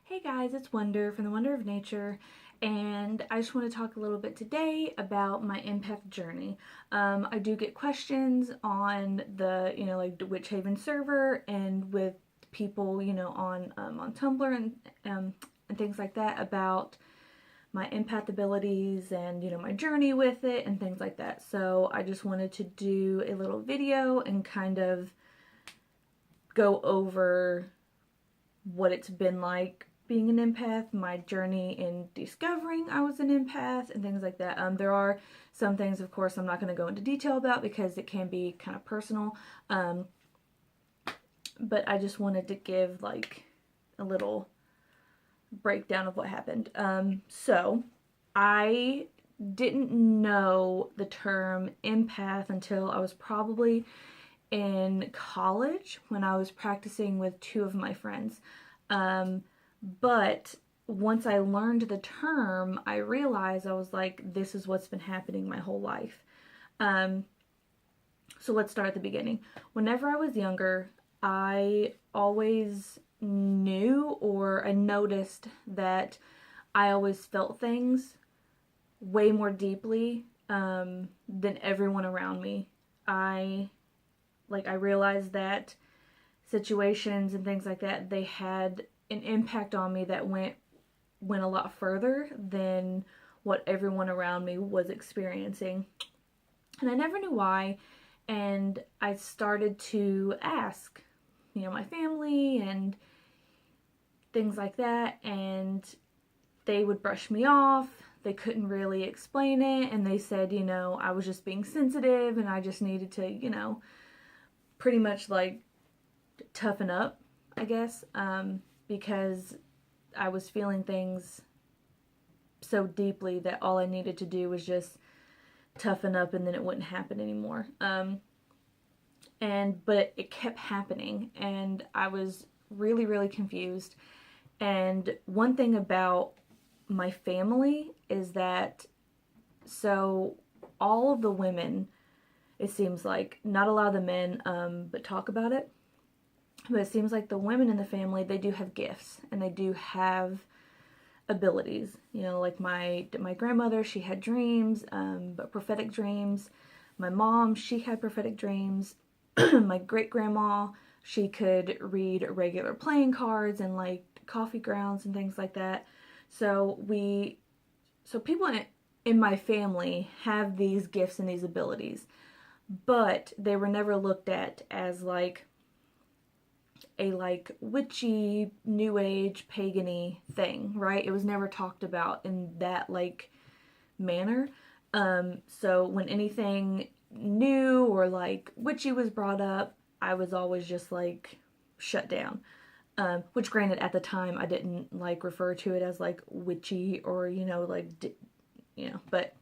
Hey guys, it's Wonder from the Wonder of Nature, and I just want to talk a little bit today about my empath journey. I do get questions on the, like the Witch Haven server and with people, on Tumblr and things like that about my empath abilities and, my journey with it and things like that. So I just wanted to do a little video and kind of go over what it's been like being an empath, my journey in discovering I was an empath, and things like that. There are some things, of course, I'm not going to go into detail about because it can be kind of personal. But I just wanted to give like a little breakdown of what happened. So I didn't know the term empath until I was probably in college when I was practicing with two of my friends. But once I learned the term, I realized I was like, this is what's been happening my whole life. So let's start at the beginning. Whenever I was younger, I always knew or I noticed that I always felt things way more deeply than everyone around me. I realized that situations and things like that, they had an impact on me that went a lot further than what everyone around me was experiencing. And I never knew why, and I started to ask, my family and things like that, and they would brush me off. They couldn't really explain it, and they said, I was just being sensitive and I just needed to, pretty much like toughen up, I guess, because I was feeling things so deeply that all I needed to do was just toughen up and then it wouldn't happen anymore. But it kept happening and I was really, really confused. And one thing about my family is that, so all of the women, it seems like, not a lot of the men, but talk about it. But it seems like the women in the family, they do have gifts and they do have abilities. Like my grandmother, she had dreams, but prophetic dreams. My mom, she had prophetic dreams. My great grandma, she could read regular playing cards and like coffee grounds and things like that. So people in my family have these gifts and these abilities, but they were never looked at as like a like witchy, new age, pagan-y thing, right? It was never talked about in that like manner. So when anything new or like witchy was brought up, I was always just like shut down. Which granted at the time I didn't like refer to it as like witchy or but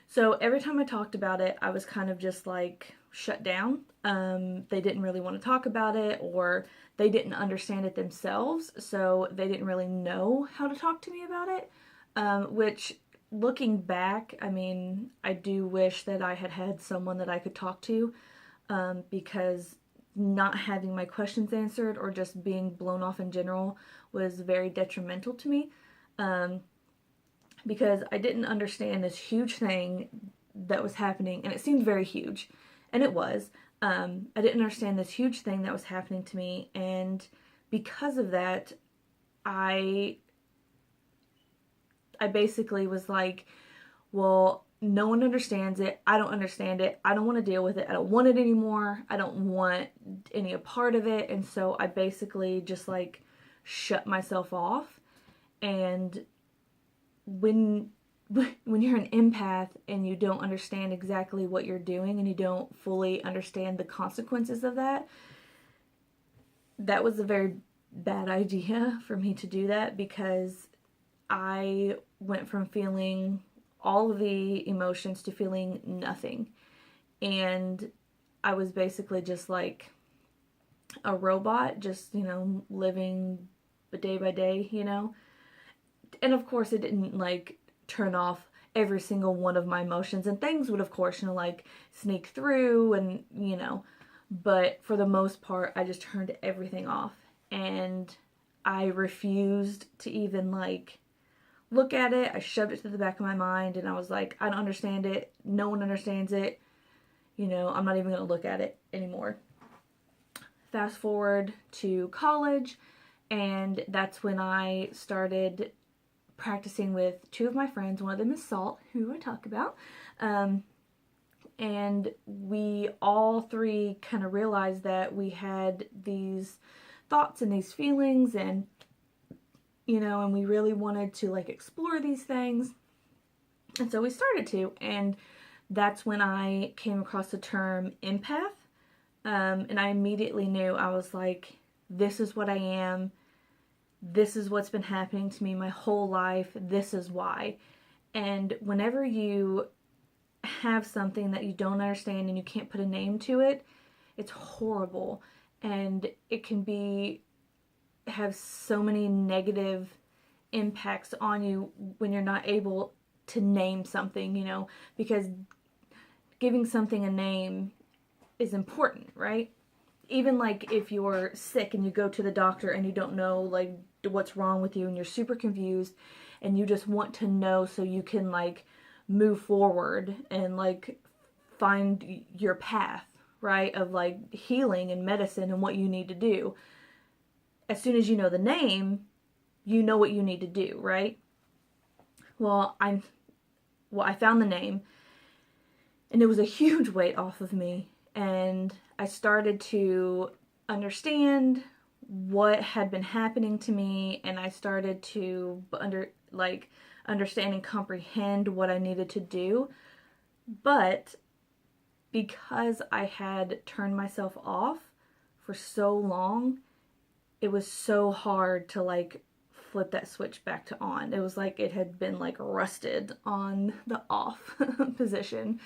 so every time I talked about it, I was kind of just like shut down. They didn't really want to talk about it, or they didn't understand it themselves, so they didn't really know how to talk to me about it. Which, looking back, I mean, I do wish that I had had someone that I could talk to, because not having my questions answered or just being blown off in general was very detrimental to me. Because I didn't understand this huge thing that was happening, and it seemed very huge, and it was. I didn't understand this huge thing that was happening to me, and because of that, I basically was like, well, no one understands it. I don't understand it. I don't want to deal with it. I don't want it anymore. I don't want any a part of it. And so I basically just like shut myself off. And when you're an empath and you don't understand exactly what you're doing and you don't fully understand the consequences of that, that was a very bad idea for me to do that, because I went from feeling all of the emotions to feeling nothing. And I was basically just like a robot, just, living day by day, And of course it didn't like turn off every single one of my emotions, and things would of course, like sneak through and, but for the most part I just turned everything off. And I refused to even like look at it. I shoved it to the back of my mind and I was like, I don't understand it. No one understands it. You know, I'm not even going to look at it anymore. Fast forward to college, and that's when I started practicing with two of my friends. One of them is Salt, who I talk about. And we all three kind of realized that we had these thoughts and these feelings, and you know, and we really wanted to like explore these things. And so we started to, and that's when I came across the term empath. And I immediately knew, I was like, this is what I am. This is what's been happening to me my whole life. This is why. And whenever you have something that you don't understand and you can't put a name to it, it's horrible. And it can have so many negative impacts on you when you're not able to name something, you know, because giving something a name is important, right? Even like if you're sick and you go to the doctor and you don't know like what's wrong with you and you're super confused and you just want to know so you can like move forward and like find your path, right, of like healing and medicine and what you need to do. As soon as you know the name, you know what you need to do, right? Well, I found the name, and it was a huge weight off of me, and I started to understand what had been happening to me, and I started to understand and comprehend what I needed to do. But because I had turned myself off for so long, it was so hard to like flip that switch back to on. It was like it had been like rusted on the off position,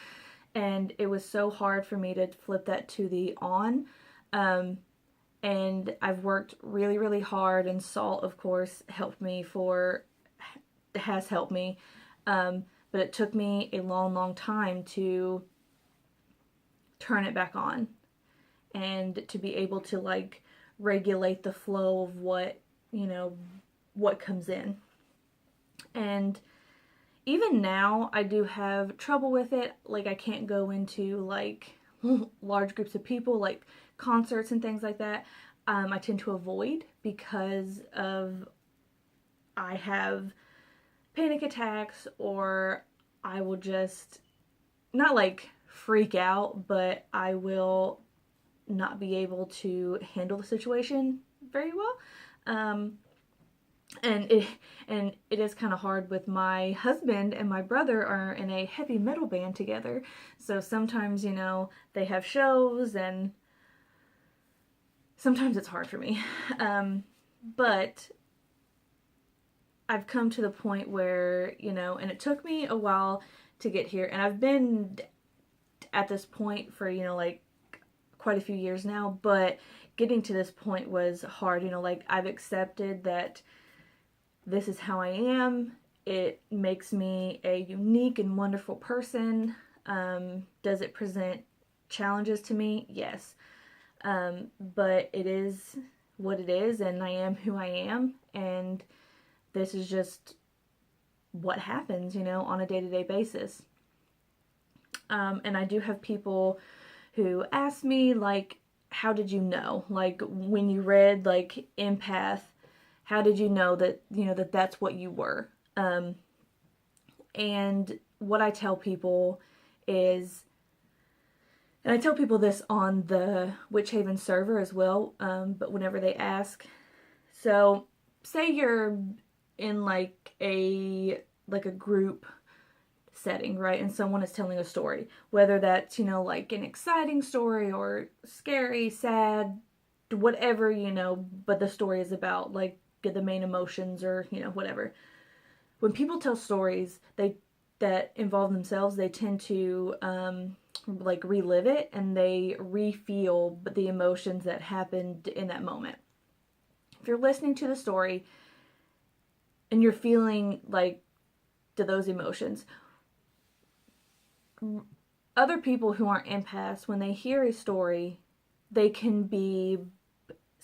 and it was so hard for me to flip that to the on. And I've worked really, really hard, and Salt, of course, has helped me. But it took me a long, long time to turn it back on and to be able to like regulate the flow of what, you know, what comes in. And even now I do have trouble with it. Like I can't go into like large groups of people, like concerts and things like that. I tend to avoid because of I have panic attacks, or I will just not like freak out, but I will not be able to handle the situation very well. And it is kind of hard with my husband, and my brother are in a heavy metal band together. So sometimes, you know, they have shows, and sometimes it's hard for me. But I've come to the point where, you know, and it took me a while to get here, and I've been at this point for, you know, like quite a few years now, but getting to this point was hard. You know, like I've accepted that this is how I am. It makes me a unique and wonderful person. Does it present challenges to me? Yes. But it is what it is, and I am who I am, and this is just what happens, you know, on a day-to-day basis. And I do have people who ask me, like, how did you know? Like, when you read, like, Empath, how did you know that, you know, that's what you were? And what I tell people is, and I tell people this on the Witch Haven server as well, but whenever they ask, so say you're in like a group setting, right? And someone is telling a story, whether that's, you know, like an exciting story or scary, sad, whatever, you know, but the story is about like the main emotions or, you know, whatever. When people tell stories that involve themselves, they tend to like relive it, and they re-feel the emotions that happened in that moment. If you're listening to the story and you're feeling like to those emotions, other people who aren't empaths, when they hear a story, they can be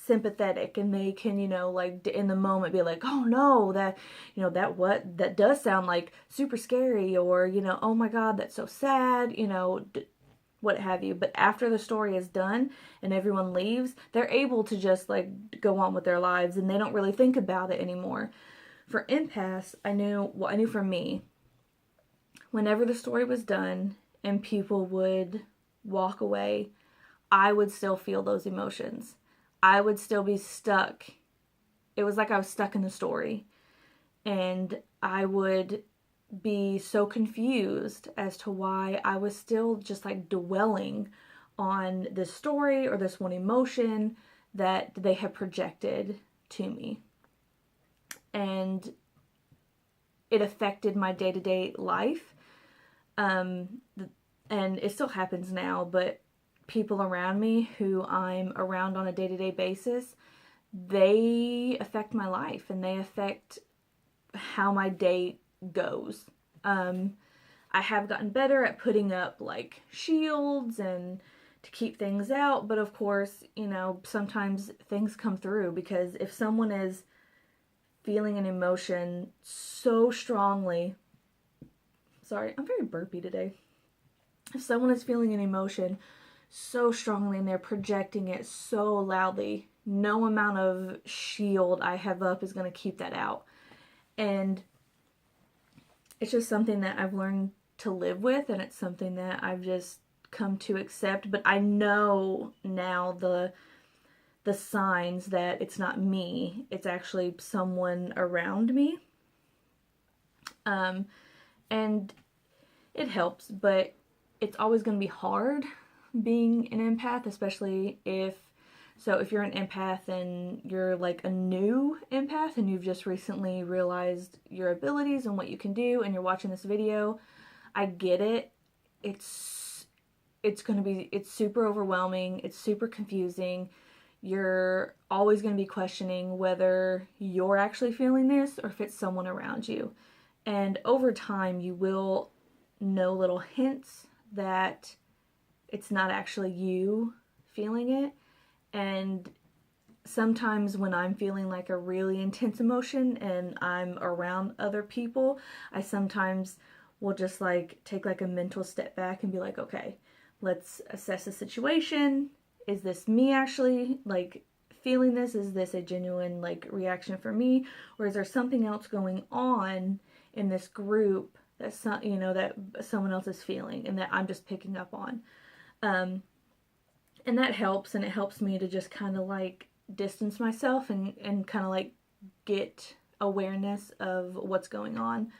sympathetic, and they can, you know, like in the moment be like, oh no, that, you know, that does sound like super scary, or, you know, oh my God, that's so sad, you know, what have you. But after the story is done and everyone leaves, they're able to just like go on with their lives, and they don't really think about it anymore. For Impasse, I knew for me, whenever the story was done and people would walk away, I would still feel those emotions. I would still be stuck. It was like I was stuck in the story. And I would be so confused as to why I was still just like dwelling on this story or this one emotion that they had projected to me. And it affected my day-to-day life. And it still happens now, but people around me who I'm around on a day-to-day basis, they affect my life, and they affect how my day goes. I have gotten better at putting up like shields and to keep things out, but of course, you know, sometimes things come through, because if someone is feeling an emotion so strongly, sorry, I'm very burpy today. If someone is feeling an emotion so strongly and they're projecting it so loudly, no amount of shield I have up is going to keep that out. And it's just something that I've learned to live with, and it's something that I've just come to accept. But I know now the signs that it's not me, it's actually someone around me. And it helps, but it's always going to be hard being an empath, especially if you're an empath and you're like a new empath and you've just recently realized your abilities and what you can do, and you're watching this video, I get it. It's super overwhelming. It's super confusing. You're always going to be questioning whether you're actually feeling this or if it's someone around you. And over time, you will know little hints that it's not actually you feeling it. And sometimes when I'm feeling like a really intense emotion and I'm around other people, I sometimes will just like take like a mental step back and be like, okay, let's assess the situation. Is this me actually like feeling this? Is this a genuine like reaction for me? Or is there something else going on in this group that that someone else is feeling and that I'm just picking up on? And that helps, and it helps me to just kind of like distance myself and kind of like get awareness of what's going on.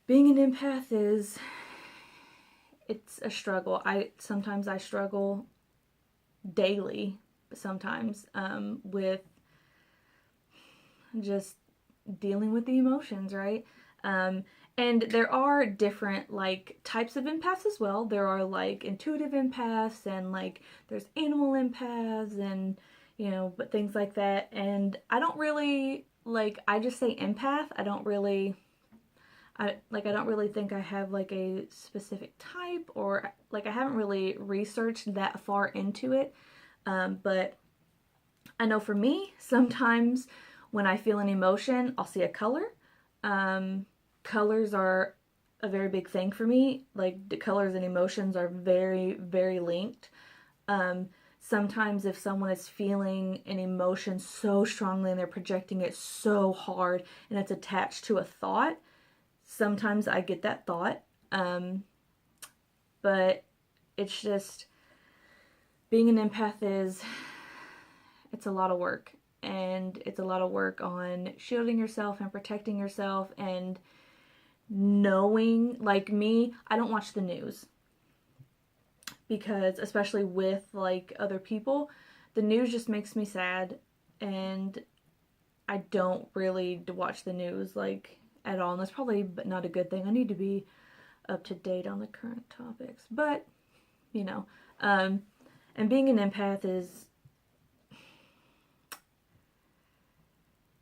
Being an empath it's a struggle. Sometimes I struggle daily, sometimes, with just dealing with the emotions, right? And there are different like types of empaths as well. There are like intuitive empaths, and like there's animal empaths, and but things like that. And I don't really I just say empath. I don't really think I have like a specific type, or like I haven't really researched that far into it. But I know for me, sometimes when I feel an emotion, I'll see a color. Colors are a very big thing for me. Like the colors and emotions are very, very linked. Sometimes if someone is feeling an emotion so strongly and they're projecting it so hard and it's attached to a thought, sometimes I get that thought. But it's just, being an empath it's a lot of work. And it's a lot of work on shielding yourself and protecting yourself, and knowing, like me, I don't watch the news, because especially with like other people, the news just makes me sad, and I don't really watch the news like at all, and that's probably not a good thing. I need to be up to date on the current topics, but and being an empath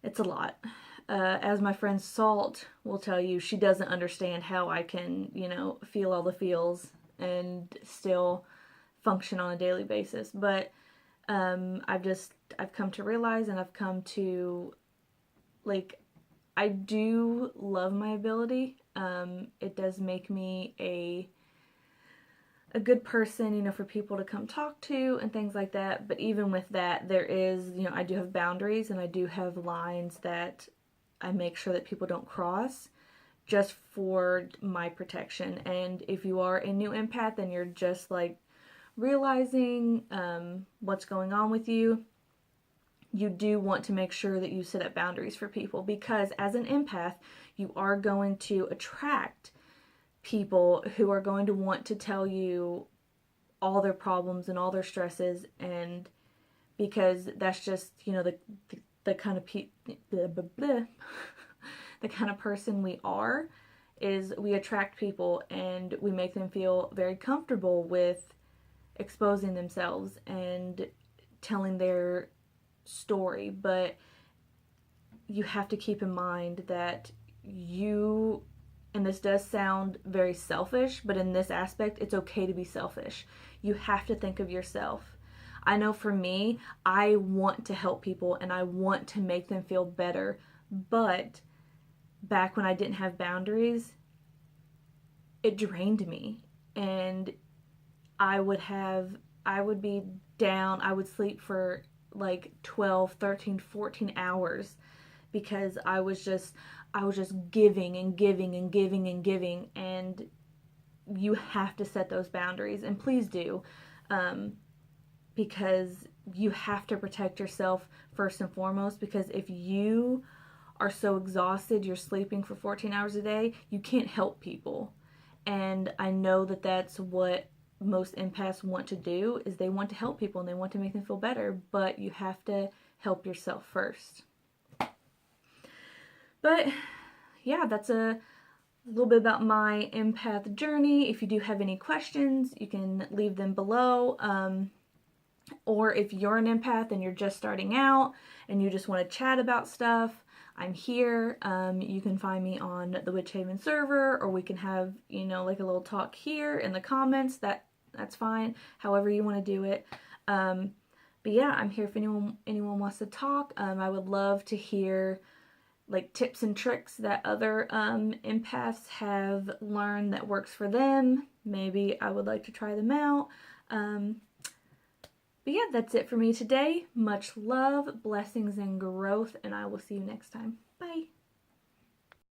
it's a lot. As my friend Salt will tell you, she doesn't understand how I can, feel all the feels and still function on a daily basis. But I've come to realize, and I've come to, like, I do love my ability. It does make me a good person, you know, for people to come talk to and things like that. But even with that, there is, you know, I do have boundaries, and I do have lines that I make sure that people don't cross, just for my protection. And if you are a new empath and you're just like realizing what's going on with you, you do want to make sure that you set up boundaries for people, because as an empath, you are going to attract people who are going to want to tell you all their problems and all their stresses, and because that's just, you know, the kind of the kind of person we are, is we attract people and we make them feel very comfortable with exposing themselves and telling their story. But you have to keep in mind that you, and this does sound very selfish, but in this aspect, it's okay to be selfish. You have to think of yourself. I know for me, I want to help people and I want to make them feel better, but back when I didn't have boundaries, it drained me. And I would be down, I would sleep for like 12, 13, 14 hours because I was just giving and giving and giving and giving. And you have to set those boundaries, and please do, because you have to protect yourself first and foremost, because if you are so exhausted, you're sleeping for 14 hours a day, you can't help people. And I know that that's what most empaths want to do, is they want to help people and they want to make them feel better, but you have to help yourself first. But yeah, that's a little bit about my empath journey. If you do have any questions, you can leave them below. Or if you're an empath and you're just starting out and you just want to chat about stuff, I'm here. You can find me on the Witch Haven server, or we can have, you know, like a little talk here in the comments. That's fine. However you want to do it. But yeah, I'm here if anyone wants to talk. I would love to hear like tips and tricks that other empaths have learned that works for them. Maybe I would like to try them out. But yeah, that's it for me today. Much love, blessings, and growth, and I will see you next time.